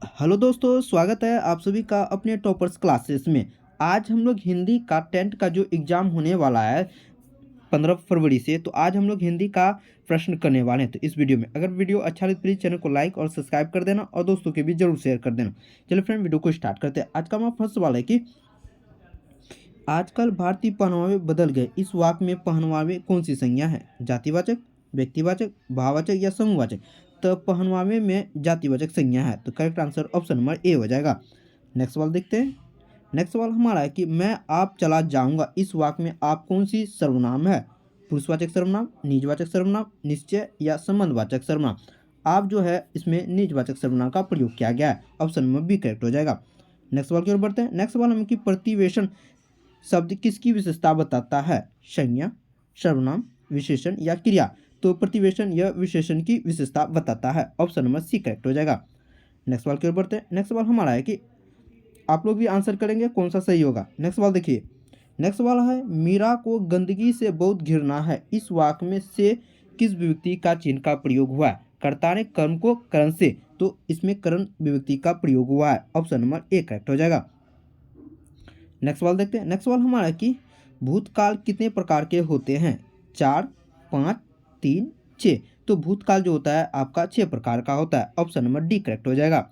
Hello दोस्तों, स्वागत है आप सभी का अपने टॉपर्स क्लासेस में। आज हम लोग हिंदी का 10th का जो एग्ज़ाम होने वाला है 15 फरवरी से, तो आज हम लोग हिंदी का प्रश्न करने वाले हैं। तो इस वीडियो में अगर वीडियो अच्छा लगे प्लीज़ चैनल को लाइक और सब्सक्राइब कर देना और दोस्तों के भी जरूर शेयर कर देना। चलिए फ्रेंड, वीडियो को स्टार्ट करते हैं। आज का हमारा फर्स्ट सवाल है कि आजकल भारतीय पहनावे बदल गए, इस वाक्य में पहनावे कौन सी संज्ञा है? जातिवाचक, व्यक्तिवाचक, भाववाचक या समूहवाचक? तो पहनावे में जातिवाचक संज्ञा है, तो correct answer option number A हो जाएगा। नेक्स्ट सवाल देखते हैं। नेक्स्ट सवाल हमारा है कि मैं आप चला जाऊंगा, इस वाक्य में आप कौन सी सर्वनाम है? पुरुषवाचक सर्वनाम, निजवाचक सर्वनाम, निश्चय या संबंधवाचक सर्वनाम? आप जो है इसमें निजवाचक सर्वनाम का प्रयोग किया गया है, ऑप्शन नंबर बी करेक्ट हो जाएगा। नेक्स्ट सवाल की ओर बढ़ते हैं। नेक्स्ट सवाल हम कि प्रतिवेशन शब्द किसकी विशेषता बताता है? संज्ञा, सर्वनाम, विशेषण या क्रिया? तो प्रतिवेशन यह विशेषण की विशेषता बताता है, ऑप्शन नंबर सी करेक्ट हो जाएगा। नेक्स्ट सवाल की ओर बढ़ते हैं। नेक्स्ट सवाल हमारा है कि आप लोग भी आंसर करेंगे कौन सा सही होगा। नेक्स्ट सवाल देखिए। नेक्स्ट सवाल है मीरा को गंदगी से बहुत घृणा है, इस वाक्य में से किस विभक्ति का चिन्ह का प्रयोग हुआ है? कर्ता ने कर्म को करण से, तो इसमें करण विभक्ति का प्रयोग हुआ है, ऑप्शन नंबर ए करेक्ट हो जाएगा। नेक्स्ट सवाल देखते हैं। नेक्स्ट सवाल हमारा है कि भूतकाल कितने प्रकार के होते हैं? 4, 5, 3, 6? तो भूतकाल जो होता है आपका 6 प्रकार का होता है, ऑप्शन नंबर डी करेक्ट हो जाएगा।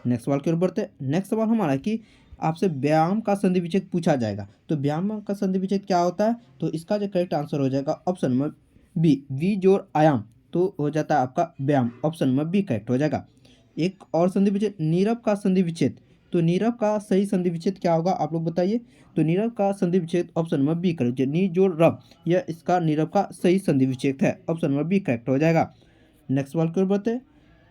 नेक्स्ट सवाल की ओर बढ़ते हैं। नेक्स्ट सवाल हमारा है कि आपसे व्यायाम का संधि विच्छेद पूछा जाएगा, तो व्यायाम का संधि विच्छेद क्या होता है? तो इसका जो करेक्ट आंसर हो जाएगा ऑप्शन नंबर बी, वी जोड़ आयाम, तो हो जाता है आपका व्यायाम, ऑप्शन नंबर बी करेक्ट हो जाएगा। एक और संधि विच्छेद नीरव का संधि विच्छेद, तो नीरव का सही संधि विच्छेद क्या होगा आप लोग बताइए। तो नीरव का संधि विच्छेद ऑप्शन नंबर बी करेक्ट, नी जोड़ रव, यह इसका नीरव का सही संधि विच्छेद है, ऑप्शन नंबर बी करेक्ट हो जाएगा। नेक्स्ट सवाल की ओर बढ़ते हैं।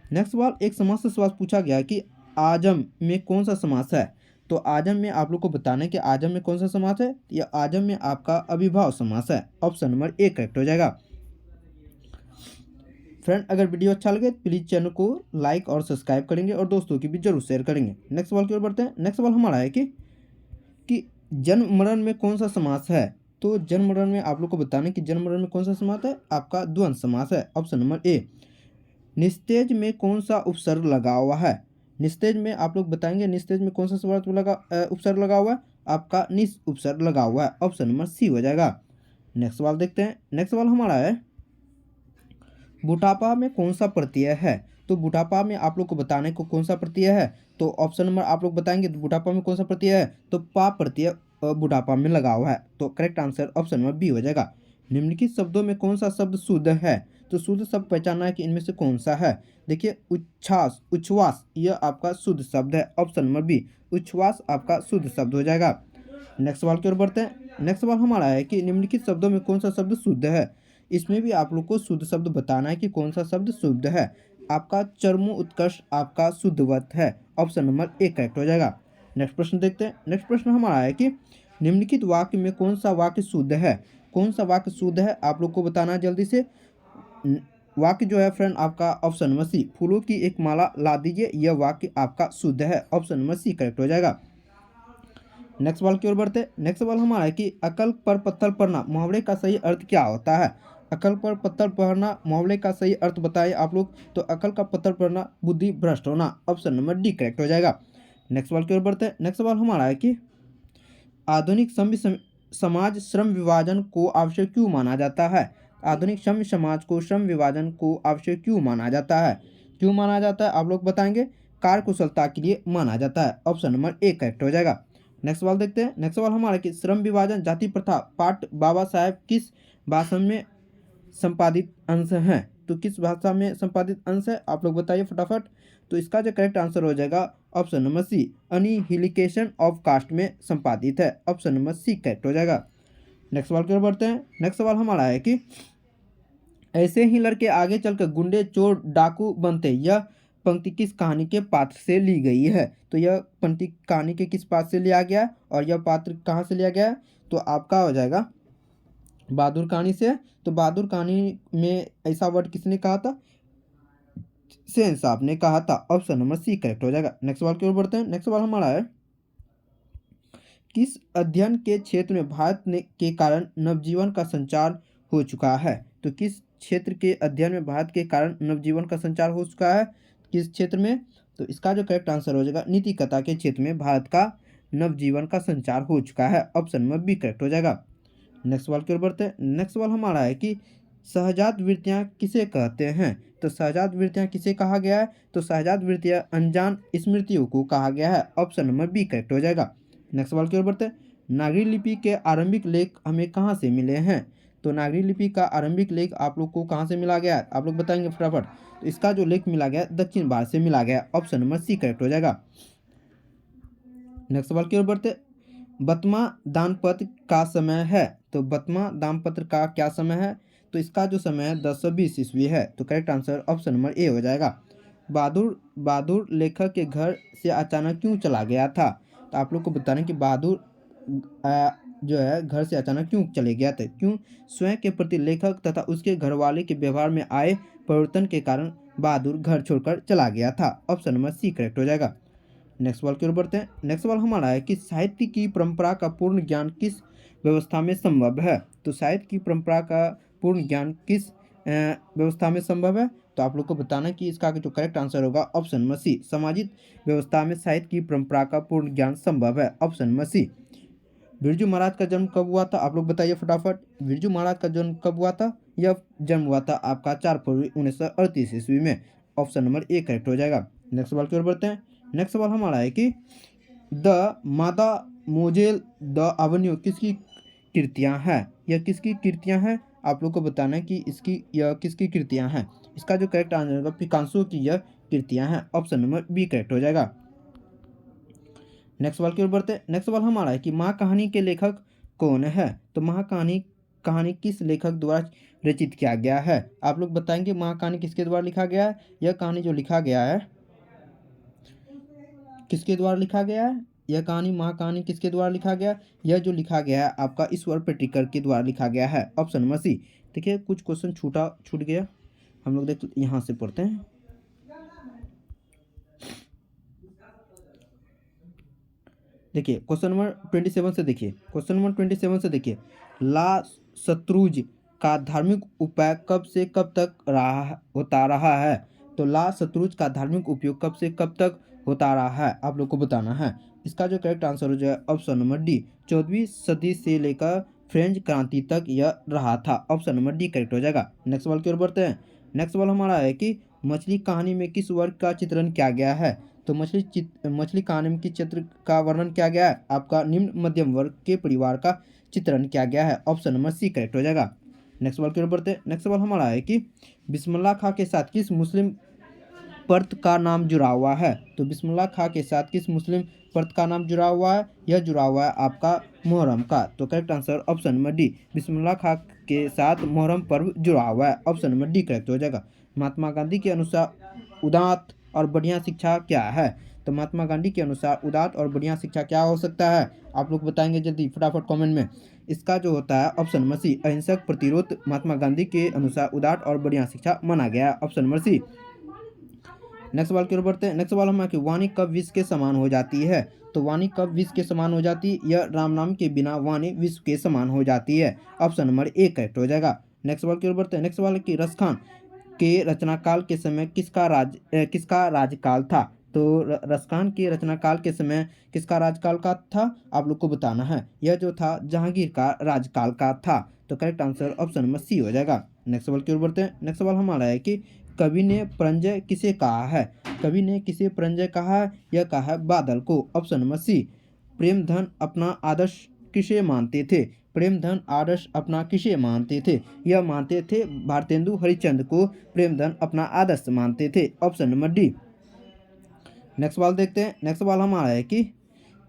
नेक्स्ट सवाल एक समास से सवाल पूछा गया कि आजम में कौन सा समास है? तो आजम में आप लोग को बताना है कि आजम में कौन सा समास है। या आजम में आपका अविभाव समास है, ऑप्शन नंबर ए करेक्ट हो जाएगा। फ्रेंड, अगर वीडियो अच्छा लगे तो प्लीज़ चैनल को लाइक और सब्सक्राइब करेंगे और दोस्तों की भी जरूर शेयर करेंगे। नेक्स्ट सवाल की ओर बढ़ते हैं। नेक्स्ट सवाल हमारा है कि जन्म मरण में कौन सा समास है? तो जन्म मरण में आप लोग को बताना है कि जन्म मरण में कौन सा समास है, आपका द्वंद्व समास है, ऑप्शन नंबर ए। निस्तेज में कौन सा उपसर्ग लगा हुआ है? निस्तेज में आप लोग बताएंगे निस्तेज में कौन सा उपसर्ग लगा हुआ है? आपका निस उपसर्ग लगा हुआ है, ऑप्शन नंबर सी हो जाएगा। नेक्स्ट सवाल देखते हैं। नेक्स्ट सवाल हमारा है बुढ़ापा में कौन सा प्रत्यय है? तो बुढ़ापा में आप लोग को बताने को कौन सा प्रत्यय है? तो ऑप्शन नंबर आप लोग बताएंगे तो बुढ़ापा में कौन सा प्रत्यय है? तो पा प्रत्यय बुढ़ापा में लगा हुआ है, तो correct answer option number B हो जाएगा। निम्नलिखित शब्दों में कौन सा शब्द शुद्ध है? तो शुद्ध शब्द पहचानना है कि इनमें से कौन सा है। देखिए उच्छ्वास, उच्छ्वास यह आपका शुद्ध शब्द है, ऑप्शन नंबर बी, उच्छ्वास आपका शुद्ध शब्द हो जाएगा। नेक्स्ट सवाल की ओर बढ़ते हैं। नेक्स्ट सवाल हमारा है कि निम्नलिखित शब्दों में कौन सा शब्द शुद्ध है? इसमें भी आप लोग को शुद्ध शब्द बताना है कि कौन सा शब्द शुद्ध है। आपका चरमो उत्कर्ष आपका शुद्धवत है, ऑप्शन नंबर ए करेक्ट हो जाएगा। नेक्स्ट प्रश्न देखते हैं। नेक्स्ट प्रश्न हमारा है कि निम्नलिखित वाक्य में कौन सा वाक्य शुद्ध है? कौन सा वाक्य शुद्ध है आप लोग को बताना है जल्दी से। वाक्य जो है फ्रेंड आपका ऑप्शन नंबर सी, फूलों की एक माला ला दीजिए, यह वाक्य आपका शुद्ध है, ऑप्शन नंबर सी करेक्ट हो जाएगा। नेक्स्ट सवाल की ओर बढ़ते हैं। नेक्स्ट सवाल हमारा है कि अकल पर पत्थर पड़ना मुहावरे का सही अर्थ क्या होता है? अकल पर पत्थर पड़ना मुहावरे का सही अर्थ बताइए आप लोग। तो अकल का पत्थर पड़ना बुद्धि भ्रष्ट होना, ऑप्शन नंबर डी करेक्ट हो जाएगा। नेक्स्ट सवाल की ओर बढ़ते हैं। नेक्स्ट सवाल हमारा है कि आधुनिक सभ्य समाज श्रम विभाजन को आवश्यक क्यों माना जाता है? आधुनिक सभ्य समाज को श्रम विभाजन को आवश्यक क्यों माना जाता है? क्यों माना जाता है आप लोग बताएंगे। कार्य कुशलता के लिए माना जाता है, ऑप्शन नंबर ए करेक्ट हो जाएगा। नेक्स्ट सवाल देखते हैं। नेक्स्ट सवाल हमारा कि श्रम विभाजन जाति प्रथा पाठ बाबा साहेब किस भाषा में संपादित अंश हैं? तो किस भाषा में संपादित अंश है आप लोग बताइए फटाफट। तो इसका जो करेक्ट आंसर हो जाएगा option number C, annihilation of caste में संपादित है, ऑप्शन नंबर सी करेक्ट हो जाएगा। नेक्स्ट सवाल की ओर बढ़ते हैं। नेक्स्ट सवाल हमारा है कि ऐसे ही लड़के आगे चलकर गुंडे चोर डाकू बनते, यह पंक्ति किस कहानी के पात्र से ली गई है? तो यह पंक्ति कहानी के किस पात्र से लिया गया और यह पात्र कहाँ से लिया गया है? तो आपका हो जाएगा बहादुर कहानी से। तो बहादुर कहानी में ऐसा वर्ड किसने कहा था? सेन साहब ने कहा था, ऑप्शन नंबर सी करेक्ट हो जाएगा। नेक्स्ट सवाल की ओर बढ़ते हैं। नेक्स्ट सवाल हमारा है किस अध्ययन के क्षेत्र में भारत ने के कारण नवजीवन का संचार हो चुका है? तो किस क्षेत्र के अध्ययन में भारत के कारण नवजीवन का संचार हो चुका है? किस क्षेत्र में? तो इसका जो करेक्ट आंसर हो जाएगा नीतिकथा के क्षेत्र में भारत का नवजीवन का संचार हो चुका है। ऑप्शन नंबर बी करेक्ट हो जाएगा। नेक्स्ट सवाल की ओर बढ़ते हैं। नेक्स्ट सवाल हमारा है कि सहजात वृत्तियाँ किसे कहते हैं। तो सहजात वृत्तियाँ किसे कहा गया है। तो सहजात वृत्तियाँ अनजान स्मृतियों को कहा गया है। ऑप्शन नंबर बी करेक्ट हो जाएगा। नेक्स्ट सवाल की ओर बढ़ते हैं। नागरी लिपि के आरंभिक लेख हमें कहाँ से मिले हैं। तो नागरी लिपि का आरंभिक लेख आप लोग को कहाँ से मिला गया है, आप लोग बताएंगे फटाफट। तो इसका जो लेख मिला गया दक्षिण भारत से मिला गया। ऑप्शन नंबर सी करेक्ट हो जाएगा। नेक्स्ट सवाल की ओर बढ़ते। बतमा दानपत्र का समय है। तो बतमा दानपत्र का क्या समय है। तो इसका जो समय है 1020 ईस्वी है। तो correct answer option number A हो जाएगा। बहादुर बहादुर लेखक के घर से अचानक क्यों चला गया था। तो आप लोग को बताना कि बहादुर जो है घर से अचानक क्यों चले गया था। क्यों। स्वयं के प्रति लेखक तथा उसके घरवाले के व्यवहार में आए परिवर्तन के कारण बहादुर घर छोड़कर चला गया था। ऑप्शन नंबर सी करेक्ट हो जाएगा। नेक्स्ट सवाल की ओर बढ़ते हैं। नेक्स्ट सवाल हमारा है कि साहित्य की परंपरा का पूर्ण ज्ञान किस व्यवस्था में संभव है। तो साहित्य की परंपरा का पूर्ण ज्ञान किस व्यवस्था में संभव है। तो आप लोग को बताना कि इसका जो करेक्ट आंसर होगा ऑप्शन नंबर सी, सामाजिक व्यवस्था में साहित्य की परंपरा का पूर्ण ज्ञान संभव है। Option number C. Birju Maharaj का जन्म कब हुआ था, आप लोग बताइए फटाफट। बिरजू महाराज का जन्म कब हुआ था। यह जन्म हुआ था आपका 4 फरवरी 1938 ईस्वी में। ऑप्शन नंबर ए करेक्ट हो जाएगा। नेक्स्ट सवाल की ओर बढ़ते हैं। नेक्स्ट सवाल हमारा है कि द मादा मोजेल द अवन्यू किसकी कृतियाँ हैं। यह किसकी कृतियाँ हैं, आप लोग को बताना है कि इसकी यह किसकी कृतियाँ हैं। इसका जो करेक्ट आंसर होगा पिकासो की यह कृतियाँ हैं। ऑप्शन नंबर बी करेक्ट हो जाएगा। नेक्स्ट सवाल की ओर बढ़ते हैं। नेक्स्ट सवाल हमारा है कि महाकहानी के लेखक कौन है। तो महाकहानी किस लेखक द्वारा रचित किया गया है। आप लोग बताएंगे महाकहानी किसके द्वारा लिखा गया है। यह कहानी जो लिखा गया है किसके द्वारा लिखा गया है। यह महाकहानी किसके द्वारा लिखा गया। यह जो लिखा गया है आपका ईश्वर पेटिकर के द्वारा लिखा गया है। Option number C. देखिए कुछ क्वेश्चन छूट गया, हम लोग देख यहाँ से पढ़ते हैं। देखिए क्वेश्चन नंबर 27 से देखिए। क्वेश्चन नंबर 27 से देखिए। ला शत्रुज का धार्मिक उपाय कब से कब तक होता रहा है। तो ला शत्रुज का धार्मिक उपयोग कब से कब तक होता रहा है, आप लोग को बताना है। इसका जो करेक्ट आंसर हो जाएगा ऑप्शन नंबर डी, 14वीं सदी से लेकर फ्रेंच क्रांति तक यह रहा था। ऑप्शन नंबर डी करेक्ट हो जाएगा। नेक्स्ट सवाल की ओर बढ़ते हैं। नेक्स्ट सवाल हमारा है कि मछली कहानी में किस वर्ग का चित्रण किया गया है। तो मछली कहानी के चित्र का वर्णन किया गया है आपका निम्न मध्यम वर्ग के परिवार का चित्रण किया गया है। ऑप्शन नंबर सी करेक्ट हो जाएगा। नेक्स्ट सवाल की ओर बढ़ते हैं। नेक्स्ट सवाल हमारा है कि बिस्मिल्लाह खां के साथ किस मुस्लिम पर्त का नाम जुड़ा हुआ है। तो बिस्मिल्लाह खां के साथ किस मुस्लिम पर्त का नाम जुड़ा हुआ है। यह जुड़ा हुआ है आपका मुहर्रम का। तो correct answer option number D, Bismillah Khan के साथ मुहर्रम पर्व जुड़ा हुआ है। ऑप्शन नंबर डी करेक्ट हो जाएगा। महात्मा गांधी के अनुसार उदात्त और बढ़िया शिक्षा क्या है। तो महात्मा गांधी के अनुसार उदात्त और बढ़िया शिक्षा क्या हो सकता है, आप लोग बताएंगे जल्दी फटाफट कमेंट में। इसका जो होता है ऑप्शन नंबर सी, अहिंसक प्रतिरोध महात्मा गांधी के अनुसार उदात्त और बढ़िया शिक्षा माना गया है। ऑप्शन नंबर सी। नेक्स्ट सवाल की ओर बढ़ते हैं। नेक्स्ट सवाल हमारा कि वाणी कब विश्व के समान हो जाती है। तो वाणी कब विश्व के समान हो जाती है। यह राम नाम के बिना वाणी विश्व के समान हो जाती है। ऑप्शन नंबर ए करेक्ट हो जाएगा। नेक्स्ट सवाल की ओर बढ़ते हैं। नेक्स्ट सवाल की रसखान के रचनाकाल के समय किसका राजकाल था। तो रसखान के रचनाकाल के समय किसका राजकाल का था, आप लोग को बताना है। यह जो था जहांगीर का राजकाल का था। तो correct answer option number C हो जाएगा। नेक्स्ट सवाल की ओर बढ़ते हैं। नेक्स्ट सवाल हमारा है कि कवि ने परंजय किसे कहा है। कवि ने किसे परंजय कहा है। यह कहा है बादल को। ऑप्शन नंबर सी। प्रेमधन अपना आदर्श किसे मानते थे। प्रेमधन आदर्श अपना किसे मानते थे। यह मानते थे भारतेंदु हरिश्चंद्र को प्रेमधन अपना आदर्श मानते थे। Option number D. नेक्स्ट सवाल देखते हैं। नेक्स्ट सवाल हमारा है कि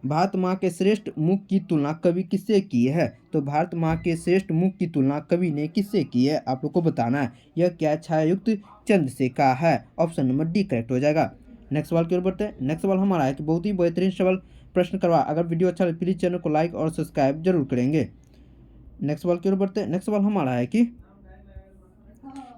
भारत माँ के श्रेष्ठ मुख की तुलना कवि किससे की है। तो भारत माँ के श्रेष्ठ मुख की तुलना कवि ने किससे की है, आप लोग को बताना है। यह क्या छायायुक्त चंद्र से का है। ऑप्शन नंबर डी करेक्ट हो जाएगा। नेक्स्ट सवाल की ओर बढ़ते हैं। नेक्स्ट सवाल हमारा है कि बहुत ही बेहतरीन सवाल प्रश्न करवा। अगर वीडियो अच्छा लगे प्लीज़ चैनल को लाइक और सब्सक्राइब जरूर करेंगे। नेक्स्ट सवाल की ओर बढ़ते हैं। नेक्स्ट सवाल हमारा है कि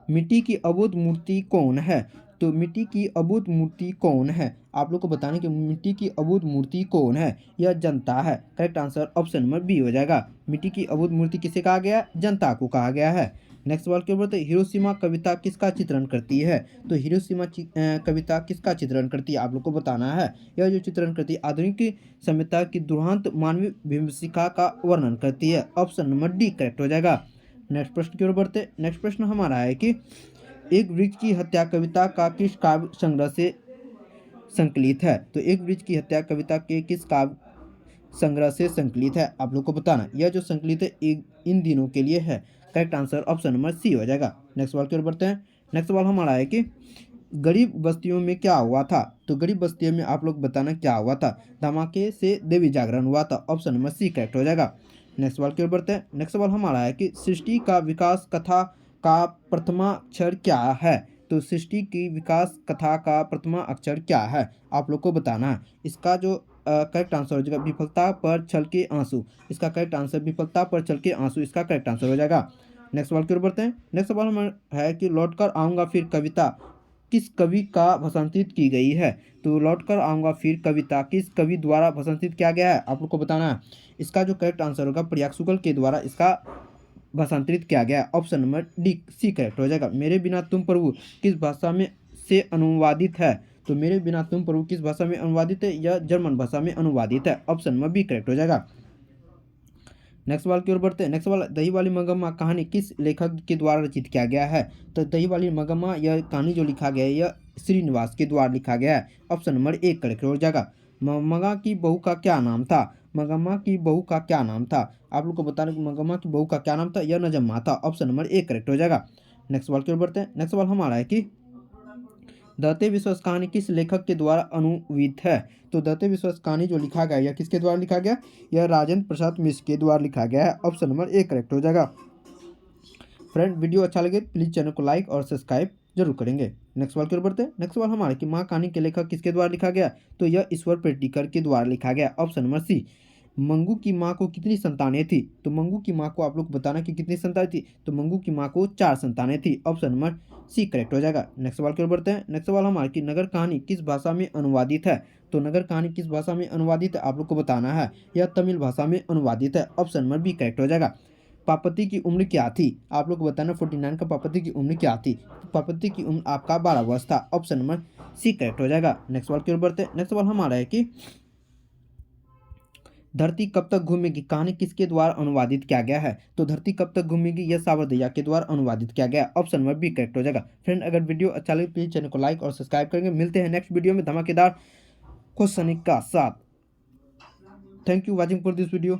मिट्टी की अबोध मूर्ति कौन है। तो मिट्टी की अबोध मूर्ति कौन है, आप लोग को बताने कि मिट्टी की अबोध मूर्ति कौन है। यह जनता है। Correct answer option number B हो जाएगा। मिट्टी की अबोध मूर्ति किसे कहा गया है, जनता को कहा गया है। नेक्स्ट सवाल की ओर बढ़ते हैं, हिरोशिमा कविता किसका चित्रण करती है? तो हिरोशिमा कविता किसका चित्रण करती है, आप लोग को बताना है। यह जो चित्रण करती है आधुनिक सभ्यता की दुर्दांत मानवीय विभीषिका का वर्णन करती है। ऑप्शन नंबर डी करेक्ट हो जाएगा। नेक्स्ट प्रश्न की ओर बढ़ते हैं। नेक्स्ट प्रश्न हमारा है कि एक वृक्ष की हत्या कविता का किस काव्य संग्रह से संकलित है? तो एक वृक्ष की हत्या कविता के किस काव्य संग्रह से संकलित है, आप लोग को बताना। यह जो संकलित है इन दिनों के लिए है। Correct answer option number C हो जाएगा। नेक्स्ट सवाल की ओर बढ़ते हैं। नेक्स्ट सवाल हमारा है कि गरीब बस्तियों में क्या हुआ था? तो गरीब बस्तियों में आप लोग बताना क्या हुआ था। धमाके से देवी जागरण हुआ था। ऑप्शन नंबर सी करेक्ट हो जाएगा। नेक्स्ट सवाल की ओर बढ़ते हैं। नेक्स्ट सवाल हमारा है कि सृष्टि का विकास कथा का प्रथमा अक्षर क्या है? तो सृष्टि की विकास कथा का प्रथमा अक्षर क्या है, आप लोग को बताना है। इसका जो करेक्ट आंसर हो जाएगा विफलता पर छल के आंसू। इसका करेक्ट आंसर विफलता पर छल के आंसू, इसका करेक्ट आंसर हो जाएगा। नेक्स्ट सवाल की ओर बढ़ते हैं। नेक्स्ट सवाल हमारा है कि लौट कर आऊँगा फिर कविता किस कवि का भाषांतरित की गई है? तो लौट कर आऊँगा फिर कविता किस कवि द्वारा भाषांतरित किया गया है, आप लोग को बताना है। इसका जो करेक्ट आंसर होगा प्रयाग शुक्ल के द्वारा इसका भाषांतरित किया गया है। Option number D C correct हो जाएगा। मेरे बिना तुम प्रभु किस भाषा में से अनुवादित है? तो मेरे बिना तुम प्रभु किस भाषा में अनुवादित है? यह जर्मन भाषा में अनुवादित है। ऑप्शन नंबर बी करेक्ट हो जाएगा। नेक्स्ट सवाल की ओर बढ़ते हैं। नेक्स्ट सवाल, दही वाली मगम्मा कहानी किस लेखक के द्वारा रचित किया गया है? तो दही वाली मगम्मा यह कहानी जो लिखा गया है यह श्रीनिवास के द्वारा लिखा गया है। ऑप्शन नंबर एक करेक्ट हो जाएगा। मगम्मा की बहू का क्या नाम था? मगम्मा की बहू का क्या नाम था, आप लोग को बताना कि मगम्मा की बहू का क्या नाम था। यह नजम्मा था। ऑप्शन नंबर एक करेक्ट हो जाएगा। नेक्स्ट सवाल की ओर बढ़ते हैं। नेक्स्ट सवाल हमारा है कि दहते विश्वास कहानी किस लेखक के द्वारा अनुवादित है? तो दहते विश्वास कहानी जो लिखा गया यह किसके द्वारा लिखा गया? यह राजेंद्र प्रसाद मिश्र के द्वारा लिखा गया है। ऑप्शन नंबर एक करेक्ट हो जाएगा। फ्रेंड वीडियो अच्छा लगे प्लीज चैनल को लाइक और सब्सक्राइब जरूर करेंगे। नेक्स्ट सवाल की ओर बढ़ते हैं। नेक्स्ट सवाल हमारे कि माँ कहानी के लेखक किसके द्वारा लिखा गया? तो यह ईश्वर पेडनेकर के द्वारा लिखा गया। ऑप्शन नंबर सी। मंगू की माँ को कितनी संतानें थी? तो मंगू की माँ को आप लोग बताना कि कितनी संतानें थी। तो मंगू की माँ को 4 संतानें थी। ऑप्शन नंबर सी करेक्ट हो जाएगा। नेक्स्ट सवाल की ओर बढ़ते हैं। नेक्स्ट सवाल हमारे की नगर कहानी किस भाषा में अनुवादित है? तो नगर कहानी किस भाषा में अनुवादित है, आप लोग को बताना है। यह तमिल भाषा में अनुवादित है। ऑप्शन नंबर बी करेक्ट हो जाएगा। पापति की उम्र क्या थी, आप लोग को बताना 49 का पापति की उम्र क्या थी। पापति की उम्र आपका 12 वर्ष था। ऑप्शन नंबर सी करेक्ट हो जाएगा। नेक्स्ट सवाल की ओर बढ़ते हैं। नेक्स्ट सवाल हमारा है कि धरती कब तक घूमेगी कहानी किसके द्वारा अनुवादित किया गया है? तो धरती कब तक घूमेगी यह सावरदैया के द्वारा अनुवादित किया गया। ऑप्शन नंबर बी करेक्ट हो जाएगा। फ्रेंड अगर वीडियो अच्छा लगे प्लीज चैनल को लाइक और सब्सक्राइब करेंगे। मिलते हैं नेक्स्ट वीडियो में धमाकेदार क्वेश्चन का साथ। Thank you watching for this video.